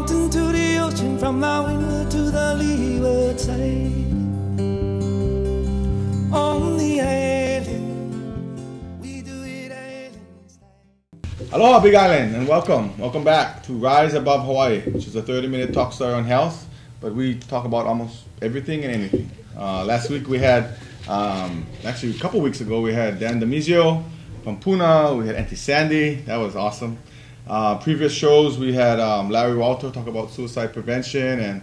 mountain to the ocean, from the windward to the leeward side. On the island, we do it island style. Aloha, Big Island, and welcome. Welcome back to Rise Above Hawaii, which is a 30-minute talk story on health, but we talk about almost everything and anything. Last week we had, actually a couple weeks ago, we had Dan Damizio from Puna, we had Auntie Sandy, that was awesome. Previous shows we had Larry Walter talk about suicide prevention, and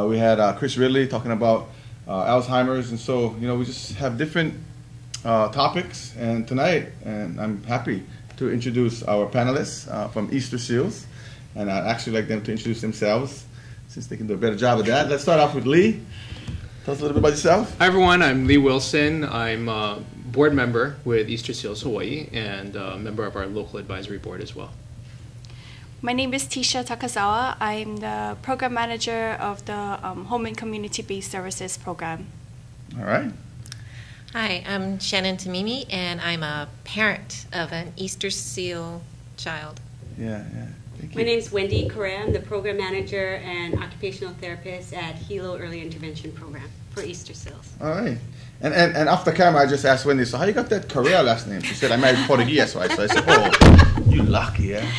we had Chris Ridley talking about Alzheimer's, and so, you know, we just have different topics, and tonight, and I'm happy to introduce our panelists from Easter Seals, and I'd actually like them to introduce themselves, since they can do a better job of that. Let's start off with Lee. Tell us a little bit about yourself. Hi everyone, I'm Lee Wilson. I'm a board member with Easter Seals Hawaii and a member of our local advisory board as well. My name is Tisha Takazawa. I'm the program manager of the Home and Community-Based Services program. All right. Hi, I'm Shannon Tamimi, and I'm a parent of an Easter Seal child. Yeah. Thank you. My name is Wendy Correa. I'm the program manager and occupational therapist at HELO Early Intervention Program for Easter Seals. All right. And off the camera, I just asked Wendy, so how you got that Correa last name? She said, I married Portuguese, right? So I said, oh, you lucky, yeah?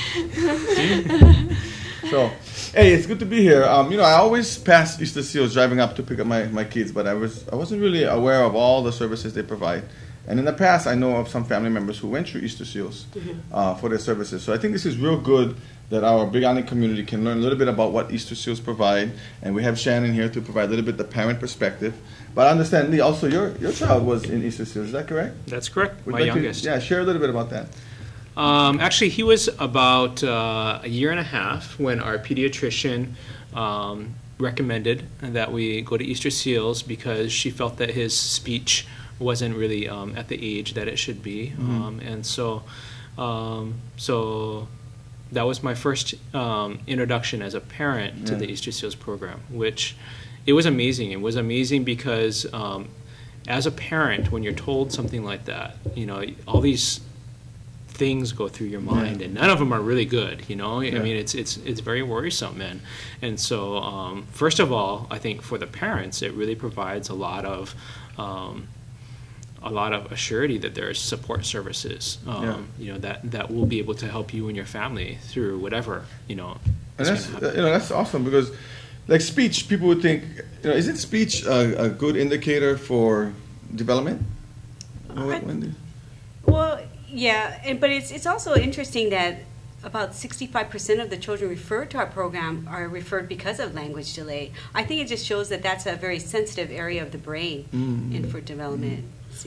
See? So, hey, it's good to be here. You know, I always pass Easter Seals driving up to pick up my kids, but I wasn't really aware of all the services they provide. And in the past, I know of some family members who went through Easter Seals for their services. So I think this is real good that our Big Island community can learn a little bit about what Easter Seals provide. And we have Shannon here to provide a little bit the parent perspective. But I understand, Lee, also your child was in Easter Seals. Is that correct? That's correct, my Would you like to- youngest. Yeah, share a little bit about that. Actually, he was about a year and a half when our pediatrician recommended that we go to Easter Seals because she felt that his speech wasn't really at the age that it should be. And so that was my first introduction as a parent to the Easter Seals program, which it was amazing. It was amazing because as a parent, when you're told something like that, you know, all these things go through your mind, and none of them are really good. You know, I mean, it's very worrisome, and so first of all, I think for the parents, it really provides a lot of assurity that there's support services, you know, that will be able to help you and your family through whatever, you know. And that's awesome because, like speech, people would think, you know, isn't speech a good indicator for development? Wendy? Well, yeah, but it's also interesting that about 65% of the children referred to our program are referred because of language delay. I think it just shows that that's a very sensitive area of the brain and for development.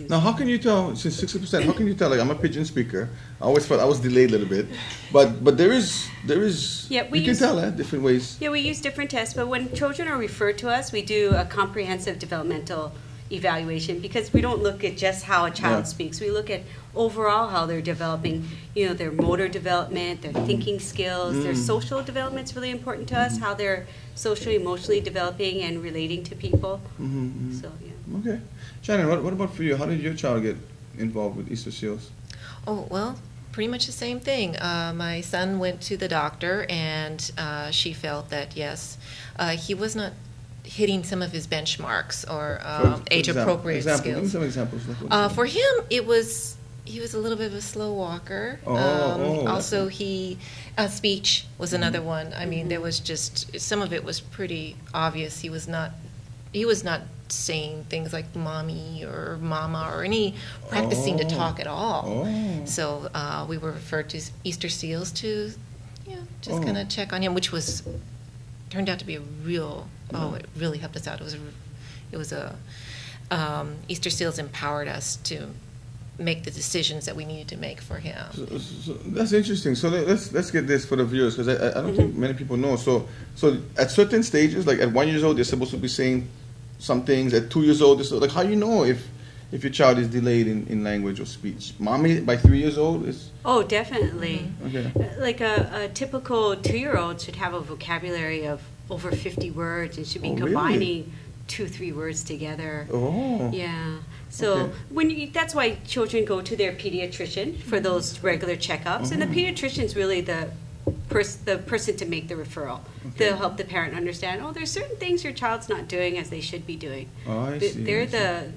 Now, how can you tell, since 60%, how can you tell, like, I'm a pidgin speaker, I always felt I was delayed a little bit, but there is you can tell that different ways. Yeah, we use different tests, but when children are referred to us, we do a comprehensive developmental evaluation because we don't look at just how a child speaks. We look at overall how they're developing, you know, their motor development, their thinking skills, their social development's really important to us, how they're socially, emotionally developing and relating to people. So, yeah. Okay. Shannon, what about for you? How did your child get involved with Easter Seals? Oh, well, pretty much the same thing. My son went to the doctor, and she felt that, yes, he was not hitting some of his benchmarks or age-appropriate skills. Give me some examples. For him, he was a little bit of a slow walker. Also, speech was another one. I mean, there was just, some of it was pretty obvious. He was not saying things like mommy or mama or any practicing to talk at all. So we were referred to Easter Seals to, just kind of check on him, which turned out to be a real, it really helped us out. It was Easter Seals empowered us to make the decisions that we needed to make for him. So that's interesting. So let's get this for the viewers, because I don't think many people know. So at certain stages, like at 1 year old, they're supposed to be saying some things. At 2 years old, like how you know if your child is delayed in language or speech? Mommy, by 3 years old is. Oh, definitely. Okay. Like a typical 2-year-old should have a vocabulary of over 50 words and should be combining 2-3 words together. Yeah. So that's why children go to their pediatrician for those regular checkups, and the pediatrician's really the the person to make the referral. They'll help the parent understand, oh, there's certain things your child's not doing as they should be doing. Oh, I see. They're the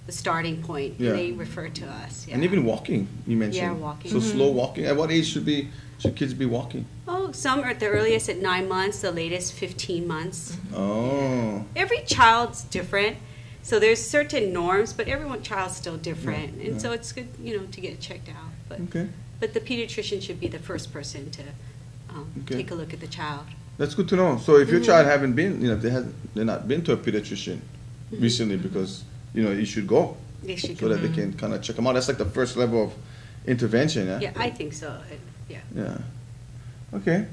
starting point. Yeah. And they refer to us. Yeah. And even walking, you mentioned. Yeah, walking. So slow walking. At what age should kids be walking? Oh, some are at the earliest at 9 months, the latest 15 months. Oh. Every child's different. So there's certain norms, but every child's still different. And so it's good, to get it checked out. But the pediatrician should be the first person to take a look at the child. That's good to know. So if your child haven't been, if they're not been to a pediatrician recently, because you should go. They should so that they can kind of check them out. That's like the first level of intervention. Yeah. Yeah, I think so. Yeah. Yeah. Okay.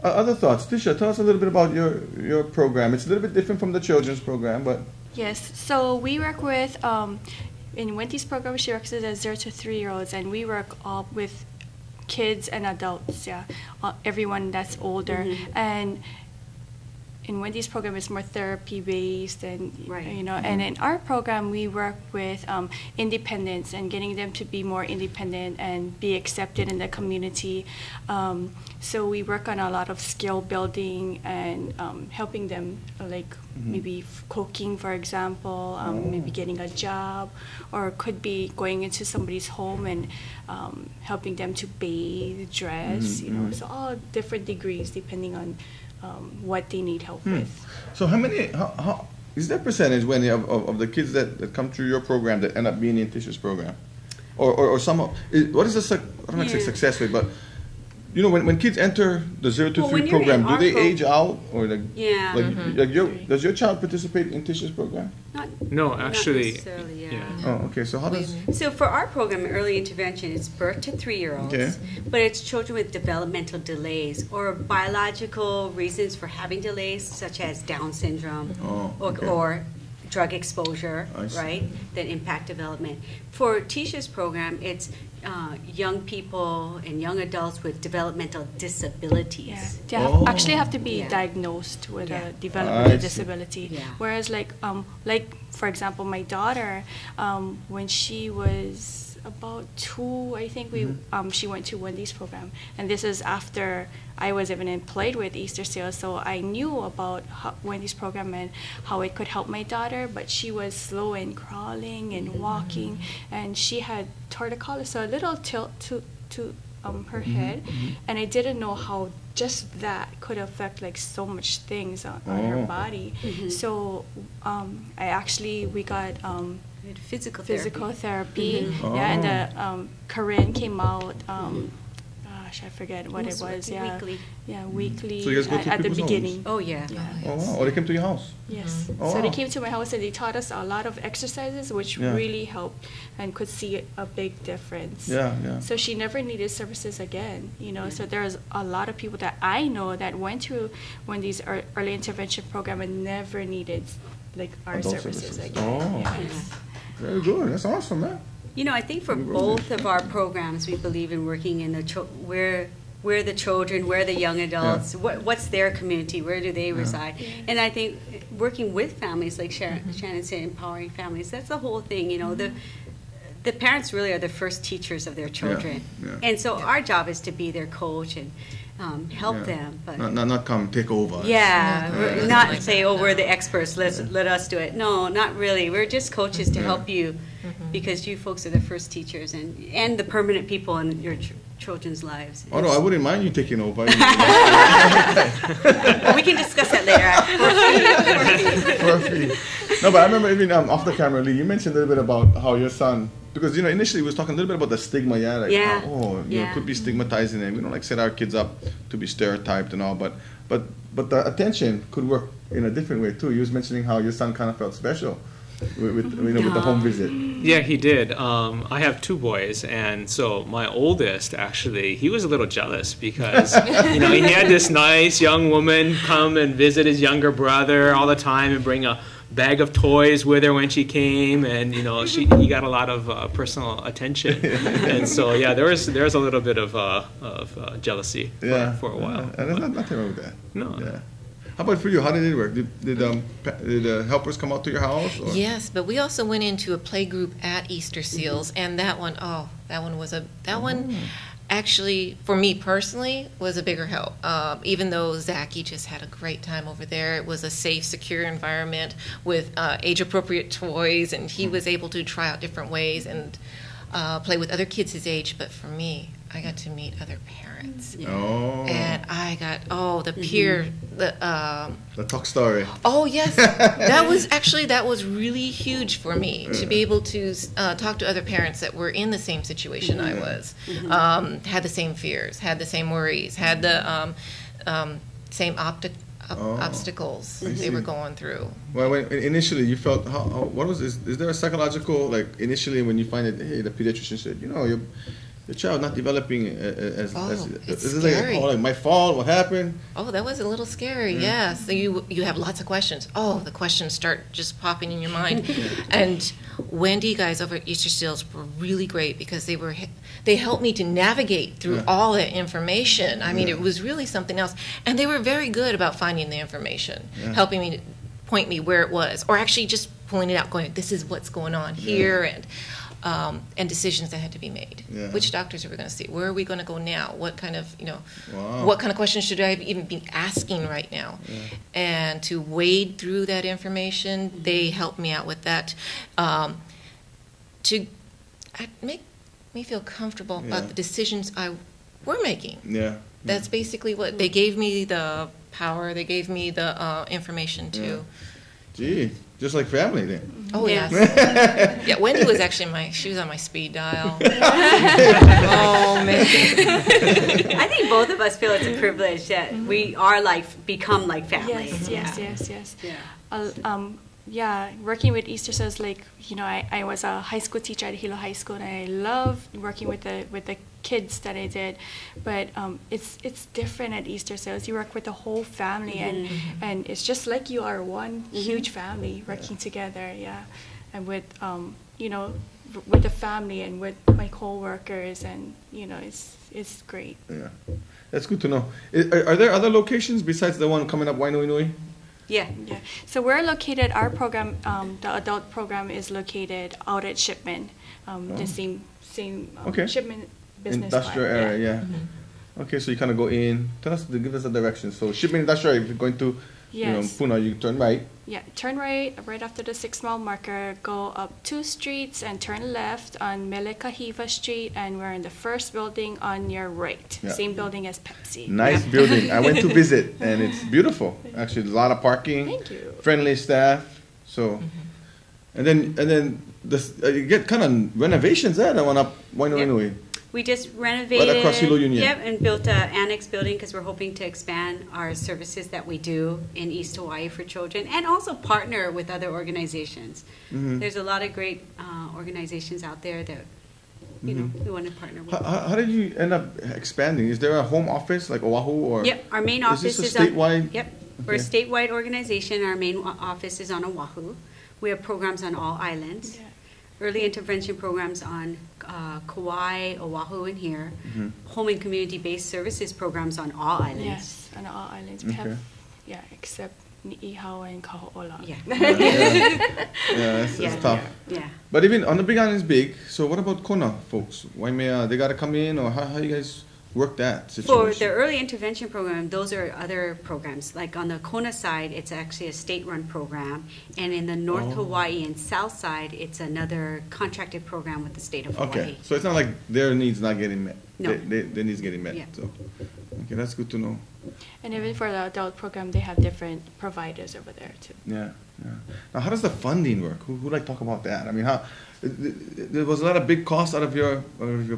Other thoughts, Tisha? Tell us a little bit about your program. It's a little bit different from the children's program, but Yes, so we work with, in Wendy's program, she works with 0 to 3-year-olds, and we work all with kids and adults, everyone that's older. And in Wendy's program, it's more therapy-based, and and in our program, we work with independence and getting them to be more independent and be accepted in the community. So we work on a lot of skill building and helping them, like maybe cooking, for example, maybe getting a job, or could be going into somebody's home and helping them to bathe, dress, so all different degrees depending on what they need help with. So how is there percentage of the kids that come through your program that end up being in Tisha's program? Or some of, what is the, I don't want to say success rate, but when kids enter the 0 to 3 program, do they age out? Or does your child participate in Tisha's program? No, actually. Not necessarily, yeah. Oh, okay. So how does... So for our program, early intervention, it's birth to 3-year-olds, but it's children with developmental delays or biological reasons for having delays, such as Down syndrome or drug exposure, right, that impact development. For Tisha's program, it's young people and young adults with developmental disabilities. They actually have to be diagnosed with a developmental disability. Whereas, like for example, my daughter, when she was about 2, I think she went to Wendy's program, and this is after I was even employed with Easter Seals, so I knew about Wendy's program and how it could help my daughter, but she was slow in crawling and walking, and she had torticollis, so a little tilt to her head, and I didn't know how just that could affect like so much things on her body. So we got physical therapy. And the Corinne came out. I forget what it was. Weekly. So you guys go to at the people's beginning. homes? Oh yeah. Oh wow! Oh, they came to your house. Yes. Oh, So wow. they came to my house and they taught us a lot of exercises, which really helped and could see a big difference. Yeah. So she never needed services again. So there's a lot of people that I know that went to Wendy's early intervention program and never needed like our Adult services services. again. Oh. Very good. That's awesome, man. I think for both of our programs, we believe in working in where the children, where the young adults, what's their community, where do they reside? And I think working with families, like Shannon said, empowering families, that's the whole thing. The parents really are the first teachers of their children. And so our job is to be their coach and help them. But not come take over. Not say, we're the experts, let us do it. No, not really. We're just coaches to help you, because you folks are the first teachers and the permanent people in your children's lives. Oh no, I wouldn't mind you taking over. We can discuss that later. For a fee. No, but I remember even off the camera, Lee, you mentioned a little bit about how your son, because initially we was talking a little bit about the stigma, it could be stigmatizing, and we don't set our kids up to be stereotyped and all, but the attention could work in a different way too. You was mentioning how your son kind of felt special with the home visit. Yeah, he did. I have 2 boys, and so my oldest, actually, he was a little jealous because, he had this nice young woman come and visit his younger brother all the time and bring a bag of toys with her when she came, and he got a lot of personal attention, and so there was a little bit of jealousy for a while. And there's nothing wrong with that. No. Yeah. How about for you? How did it work? Did helpers come out to your house? Or? Yes, but we also went into a play group at Easter Seals, and that one actually, for me personally, was a bigger help. Even though Zachy just had a great time over there, it was a safe, secure environment with age-appropriate toys, and he was able to try out different ways and play with other kids his age. But for me, I got to meet other parents, and I got the peer, the talk story. Oh yes, that was really huge for me to be able to talk to other parents that were in the same situation I was, had the same fears, had the same worries, had the same obstacles they were going through. Well, when initially you felt, what was this? Is there a psychological, like initially when you find it, hey, the pediatrician said, the child not developing as it's is scary. Like, like my fault, what happened? Oh, that was a little scary, yeah. So you have lots of questions. Oh, the questions start just popping in your mind. And Wendy guys over at Easter Seals were really great because they helped me to navigate through all that information. I mean, it was really something else. And they were very good about finding the information, helping me to point me where it was, or actually just pulling it out, going, this is what's going on here, and decisions that had to be made. Which doctors are we going to see? Where are we going to go now? What kind of, what kind of questions should I even be asking right now? And to wade through that information, they helped me out with that, to make me feel comfortable about the decisions I were making. That's basically what they gave me, the power. They gave me the information to. Gee, just like family then. Oh yes. Yeah, Wendy was actually she was on my speed dial. Oh man. I think both of us feel it's a privilege that we are become like family. Yes. Yeah, working with Easter Seals, I was a high school teacher at Hilo High School, and I loved working with the kids that I did. But it's different at Easter Seals. You work with the whole family, and it's just like you are one huge family working together. Yeah, and with with the family and with my coworkers, and it's great. Yeah, that's good to know. Are there other locations besides the one coming up Wainui? Yeah. So we're located, our program, the adult program is located out at Shipman, the same Shipman business industrial park. area, Okay, so you kind of go in, give us a direction. So Shipman Industrial, if you're going to Puna, you turn right. Yeah, turn right after the 6-mile marker, go up 2 streets and turn left on Melekahiva Street, and we're in the first building on your right. Yeah. Same building as Pepsi. Nice building. I went to visit, and it's beautiful. Actually, a lot of parking. Thank you. Friendly staff. So, and then you get kind of renovations there. That one up Wainui. We just renovated right across Hilo Union. and built an annex building because we're hoping to expand our services that we do in East Hawaii for children, and also partner with other organizations. There's a lot of great organizations out there that we want to partner with. How did you end up expanding? Is there a home office like Oahu or? Yep, our main office is statewide. We're a statewide organization. Our main office is on Oahu. We have programs on all islands. Yeah. Early intervention programs on Kauai, Oahu, and here. Home and community-based services programs on all islands. Yes, on all islands. We have, except Ni'ihau and Kaho'ola. It's tough. Yeah. But even on the Big Island is big. So what about Kona folks? Waimea, they got to come in, or how you guys work that situation? For the early intervention program, those are other programs. Like on the Kona side, it's actually a state-run program, and in the North Hawaii and South side, it's another contracted program with the state of Hawaii. Okay, so it's not like their needs not getting met. No. Their needs getting met. Yeah. So, okay, that's good to know. And even for the adult program, they have different providers over there too. Yeah. Now, how does the funding work? Who like talk about that? I mean, how there was a lot of big cost out of your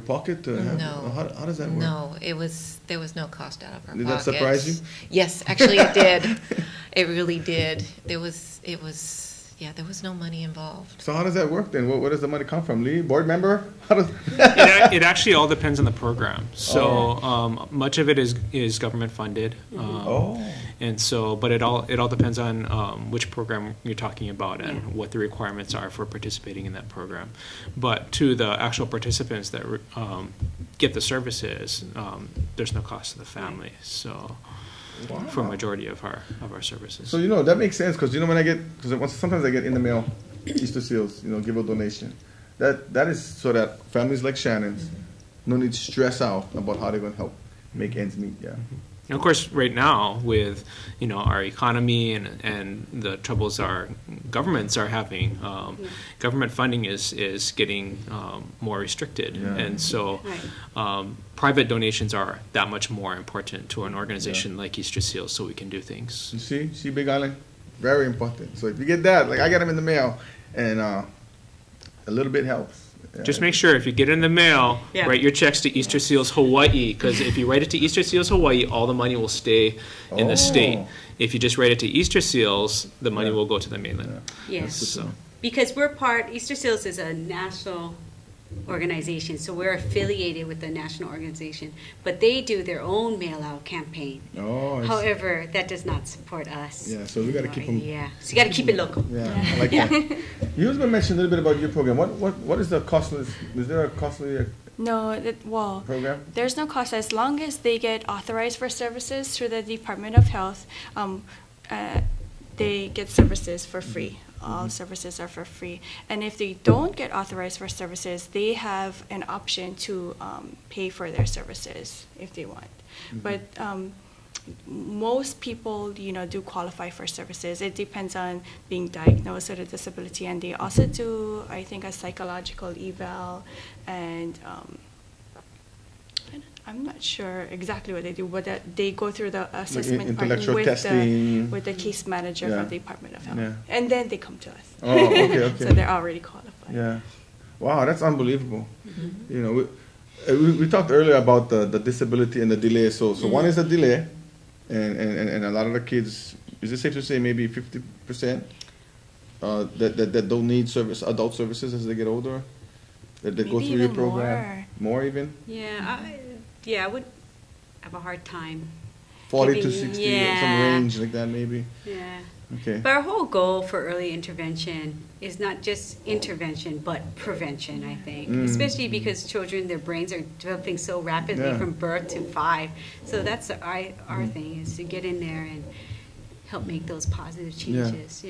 pocket. No. How does that work? No, there was no cost out of our Did pockets. that surprise you? Yes, actually it did. It really did. There was no money involved. So how does that work then? Where does the money come from? Lee, board member? How does It actually all depends on the program. So much of it is government funded. And so, but it all depends on which program you're talking about and what the requirements are for participating in that program. But to the actual participants that get the services, there's no cost to the family. So. Wow. For a majority of our services. So that makes sense because sometimes I get in the mail Easter Seals, give a donation. That is so that families like Shannon's no need to stress out about how they're going to help make ends meet. Yeah. And of course, right now, with our economy and the troubles our governments are having, government funding is getting more restricted, and so private donations are that much more important to an organization like Easter Seals, so we can do things. You see, Big Island, very important. So if you get that, like I got them in the mail, and a little bit helps. Just make sure if you get it in the mail, write your checks to Easter Seals Hawaii, because if you write it to Easter Seals Hawaii, all the money will stay in the state. If you just write it to Easter Seals, the money will go to the mainland. Yes. So. Because Easter Seals is a national organization, so we're affiliated with the national organization, but they do their own mail-out campaign. However, that does not support us. Yeah, so we got to keep them. Yeah, so you got to keep it local. Yeah, I like that. You was going to mention a little bit about your program. What is the costless? Is there a costly No, program? There's no cost as long as they get authorized for services through the Department of Health. They get services for free. All services are for free. And if they don't get authorized for services, they have an option to pay for their services if they want. But most people, do qualify for services. It depends on being diagnosed with a disability, and they also do, I think, a psychological eval, and I'm not sure exactly what they do, but they go through the assessment part with the case manager from the Department of Health, and then they come to us. Oh, okay. So they're already qualified. Yeah. Wow, that's unbelievable. We talked earlier about the disability and the delay. So one is the delay, and a lot of the kids, is it safe to say maybe 50% that don't need adult services as they get older? That go through your program? More even? Yeah, I would have a hard time. 40 to 60, some range like that maybe? Yeah. Okay. But our whole goal for early intervention is not just intervention, but prevention, I think. Especially because children, their brains are developing so rapidly from birth to 5. So that's our thing, is to get in there and help make those positive changes.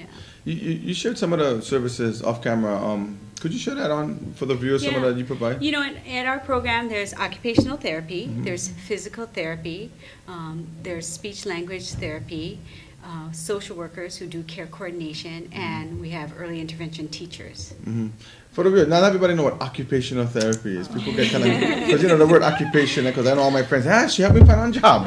You shared some of the services off camera. Could you share that on for the viewers, some of that you provide? In our program, there's occupational therapy, there's physical therapy, there's speech language therapy, social workers who do care coordination, and we have early intervention teachers. For the viewers, not everybody know what occupational therapy is. People get kind of, because the word occupation, because I know all my friends, she helped me find a job.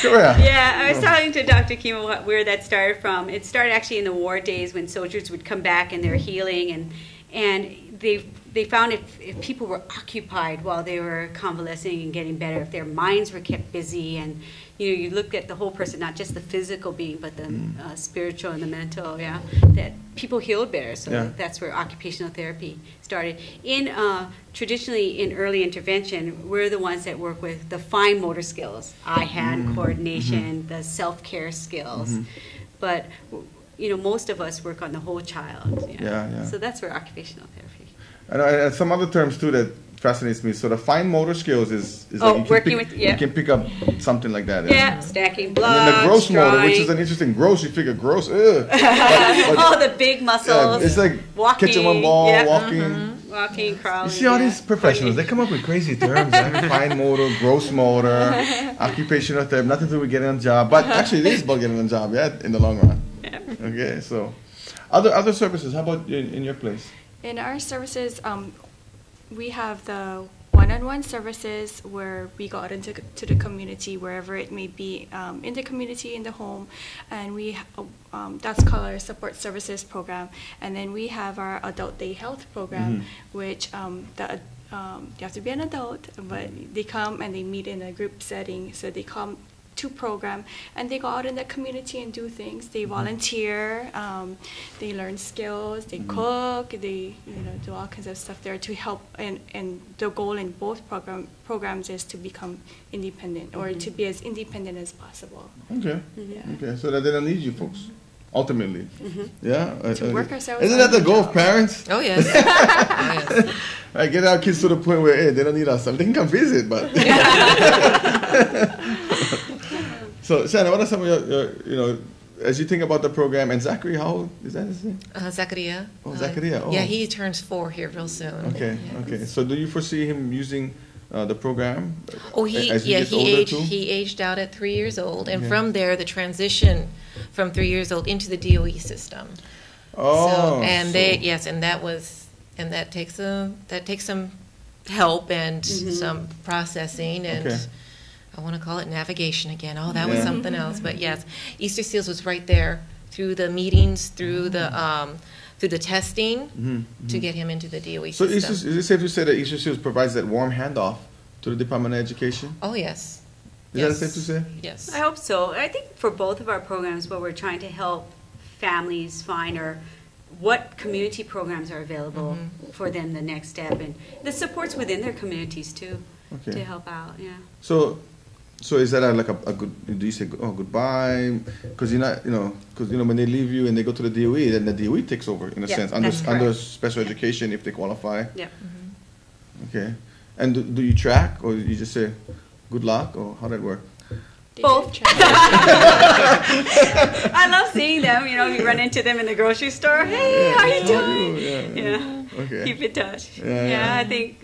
Yeah, I was talking to Dr. Kimo where that started from. It started actually in the war days when soldiers would come back and they're healing, and they found if people were occupied while they were convalescing and getting better, if their minds were kept busy, and you looked at the whole person, not just the physical being, but the spiritual and the mental, that people healed better. So that's where occupational therapy started. Traditionally in early intervention, we're the ones that work with the fine motor skills, eye-hand coordination, the self-care skills. But most of us work on the whole child. So that's where occupational therapy. And some other terms too that fascinates me. So the fine motor skills is you can pick up something like that. Stacking blocks. And then the gross motor, which is an interesting gross. You figure gross. But the big muscles. It's like walking, catching one ball, walking. Walking, crawling. You see all these professionals, they come up with crazy terms, like fine motor, gross motor, occupational therapy, nothing to do with getting a job. But actually it is about getting a job, in the long run. Okay, so other services, how about in your place? In our services, we have the one-on-one services where we go out into the community, wherever it may be, in the community, in the home, and we that's called our support services program. And then we have our adult day health program, which you have to be an adult, but they come and they meet in a group setting. So they come to program, and they go out in the community and do things. They volunteer, they learn skills, they cook, they do all kinds of stuff there to help. And the goal in both programs is to become independent, or to be as independent as possible. Okay. Okay. So that they don't need you folks. Ultimately, to work ourselves. Isn't that the goal of parents? Oh yes. Right, get our kids to the point where they don't need us. They can come visit, but. So, Shannon, what are some of your as you think about the program, and Zachary, how old is that his name? Zachariah. Oh, Zachariah. Oh. Yeah, he turns 4 here real soon. Okay, Yes. okay. So do you foresee him using the program Oh, as he gets older too? he aged out at 3 years old, and Okay. from there the transition from 3 years old into the DOE system. Oh, So, and so- that takes some help and some processing and Okay. I want to call it navigation again. Oh, that was Yeah. something else. But yes, Easter Seals was right there through the meetings, through the testing to get him into the DOE So system. is it safe to say that Easter Seals provides that warm handoff to the Department of Education? Oh, yes. Is Yes. that safe to say? Yes. I hope so. I think for both of our programs, what we're trying to help families find are what community programs are available for them the next step, and the supports within their communities too Okay. to help out. Yeah. So is that like a good? Do you say goodbye? Because you're not, when they leave you and they go to the DOE, then the DOE takes over in a Yeah, sense that's under correct. special education if they qualify. Yeah. Okay. And do you track or you just say good luck or how that work? Both. I love seeing them. You run into them in the grocery store. Hey, how you doing? Yeah. Okay. Keep in touch. Yeah, Yeah, yeah. I think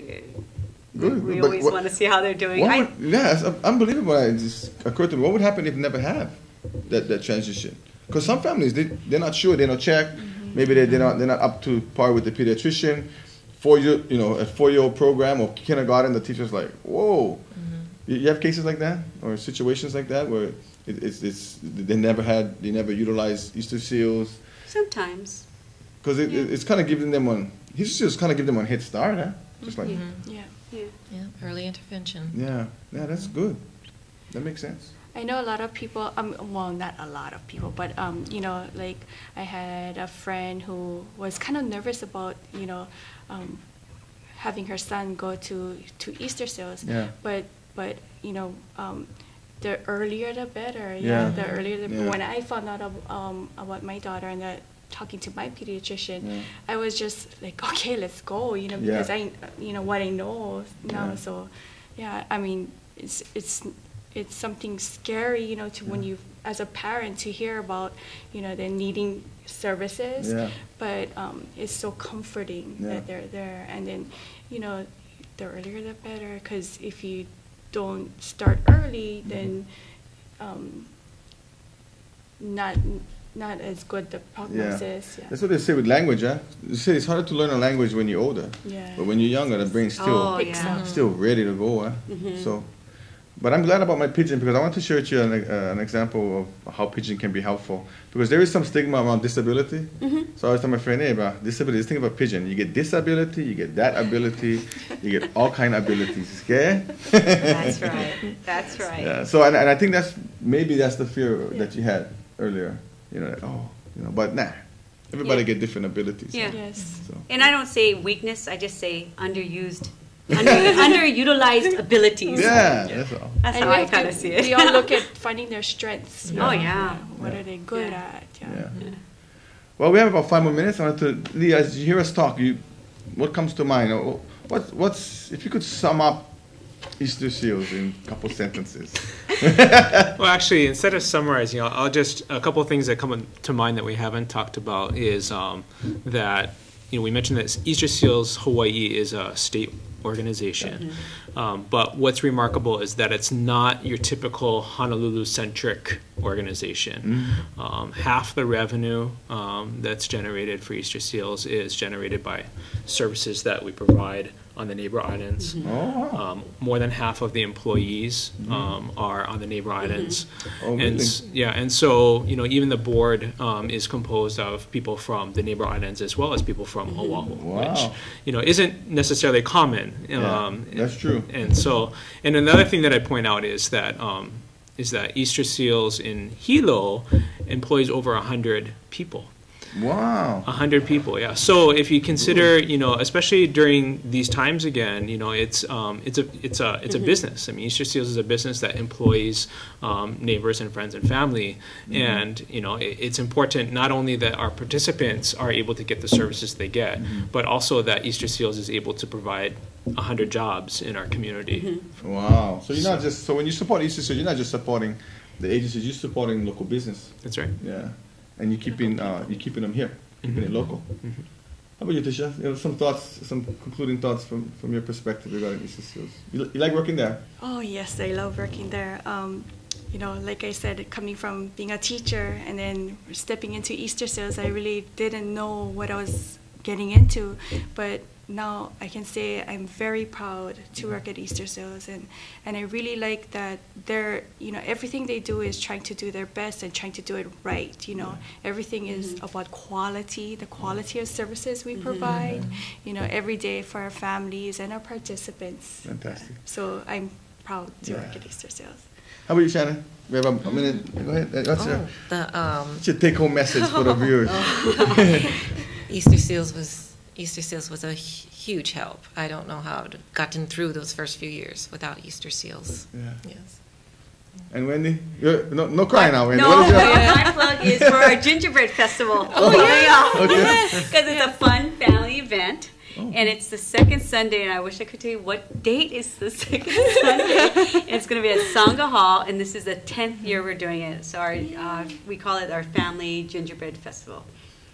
Good. we But always what- want to see how they're doing. What would, yeah, it's unbelievable. It just occurred to me. What would happen if they never have that transition? Because some families they're not sure, they don't check. Maybe they're not up to par with the pediatrician. A 4-year-old program or kindergarten, the teacher's like, whoa. You have cases like that or situations like that where they never utilized Easter Seals Sometimes. because it's kind of giving them Easter Seals kind of give them a head start, huh? Just like Yeah. Yeah. Yeah, early intervention. yeah, that's good. That makes sense. I know a lot of people, well, not a lot of people, but, like I had a friend who was kind of nervous about, having her son go to Easter Seals. Yeah. But the earlier the better. Yeah. The earlier the better. Yeah. When I found out about my daughter and talking to my pediatrician, Yeah. I was just like, okay, let's go, because what I know now. Yeah. So, yeah, I mean, it's something scary, to when you, as a parent, to hear about, they're needing services. Yeah. But it's so comforting Yeah. that they're there. And then, the earlier the better, because if you don't start early, then not as good the prognosis. Yeah. That's what they say with language, huh? They say it's harder to learn a language when you're older. Yeah. But when you're younger, the brain's Oh, still yeah. still ready to go, huh? So, but I'm glad about my pigeon because I want to share with you an example of how pigeon can be helpful. Because there is some stigma around disability. So I was telling my friend, hey, bro, disability, just think about pigeon. You get disability, you get that ability, you get all kind of abilities, okay? That's right. That's right. Yeah. So, and I think maybe that's the fear that you had earlier. But nah, everybody Yeah. get different abilities. Yeah. Yes. So. And I don't say weakness, I just say underutilized abilities. Yeah, that's all. That's And how we I have kind of to- see it. We all look at finding their strengths. Oh, yeah. What are they good Yeah. at? Yeah. Well, we have about 5 more minutes. I want to, Lee, as you hear us talk, what comes to mind? What's if you could sum up Easter Seals in a couple sentences? Well, actually, instead of summarizing, I'll just, a couple of things that come to mind that we haven't talked about is that, we mentioned that Easter Seals Hawaii is a state organization. But what's remarkable is that it's not your typical Honolulu-centric organization. Half the revenue that's generated for Easter Seals is generated by services that we provide on the neighbor islands. More than half of the employees are on the neighbor islands. Oh, really? And so even the board is composed of people from the neighbor islands as well as people from Oahu, Wow. which isn't necessarily common. That's true. And another thing that I point out is that Easter Seals in Hilo employs over 100 people. Wow. 100 people, yeah. So if you consider, especially during these times again, it's a business. I mean, Easter Seals is a business that employs neighbors and friends and family, and it's important not only that our participants are able to get the services they get, but also that Easter Seals is able to provide 100 jobs in our community. Wow. So you're not just when you support Easter Seals, you're not just supporting the agencies, you're supporting local business. That's right. Yeah, and you're keeping them here, keeping it local. How about you, Tisha? You know, some thoughts, some concluding thoughts from your perspective regarding Easter Seals. You like working there? Oh yes, I love working there. You know, like I said, coming from being a teacher and then stepping into Easter Seals, I really didn't know what I was getting into, but now I can say I'm very proud to work at Easter Seals, and I really like that they're, you know, everything they do is trying to do their best and trying to do it right, you know. Everything is about quality, the quality of services we provide, you know, every day for our families and our participants. Fantastic. So I'm proud to work at Easter Seals. How about you, Shannon? We have a minute. Go ahead. What's your take-home message for the viewers? Easter Seals was a huge help. I don't know how I'd gotten through those first few years without Easter Seals. Yeah. Yes. And Wendy? No crying now, Wendy. No, What is your... my plug is for our gingerbread festival. Because it's a fun family event. And it's the second Sunday, and I wish I could tell you what date is the second Sunday. It's going to be at Sangha Hall, and this is the 10th year we're doing it. So we call it our Family Gingerbread Festival.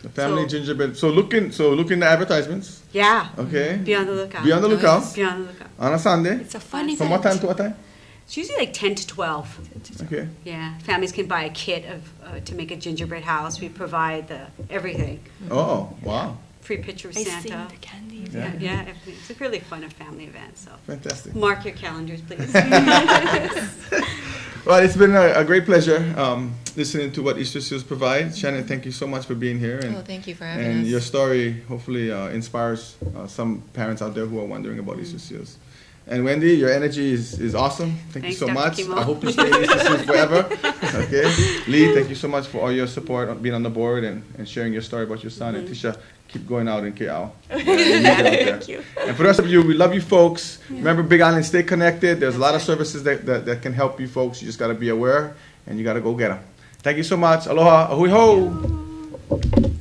The family gingerbread. So look in the advertisements. Yeah. Okay. Be on the lookout. Be on the lookout. Be on the lookout. On a Sunday. It's a fun event. From what time to what time? It's usually like 10 to 12. Okay. Yeah. Families can buy a kit of to make a gingerbread house. We provide everything. Oh, wow. Free picture of Icing, Santa. the candy. Yeah, everything. It's a really fun family event. So Fantastic. mark your calendars, please. Well, it's been a great pleasure listening to what Easter Seals provides. Shannon, thank you so much for being here. And, thank you for having and us. your story hopefully inspires some parents out there who are wondering about Easter Seals. And Wendy, your energy is awesome. Thank Thanks, you so Dr. much. Kimo. I hope you stay in Easter Seals forever. Okay. Lee, thank you so much for all your support, being on the board and sharing your story about your son. And Tisha, keep going out in KL. Thank you. And for the rest of you, we love you folks. Remember, Big Island, stay connected. There's a lot of services that can help you folks. You just got to be aware, and you got to go get them. Thank you so much. Aloha. Ahui ho.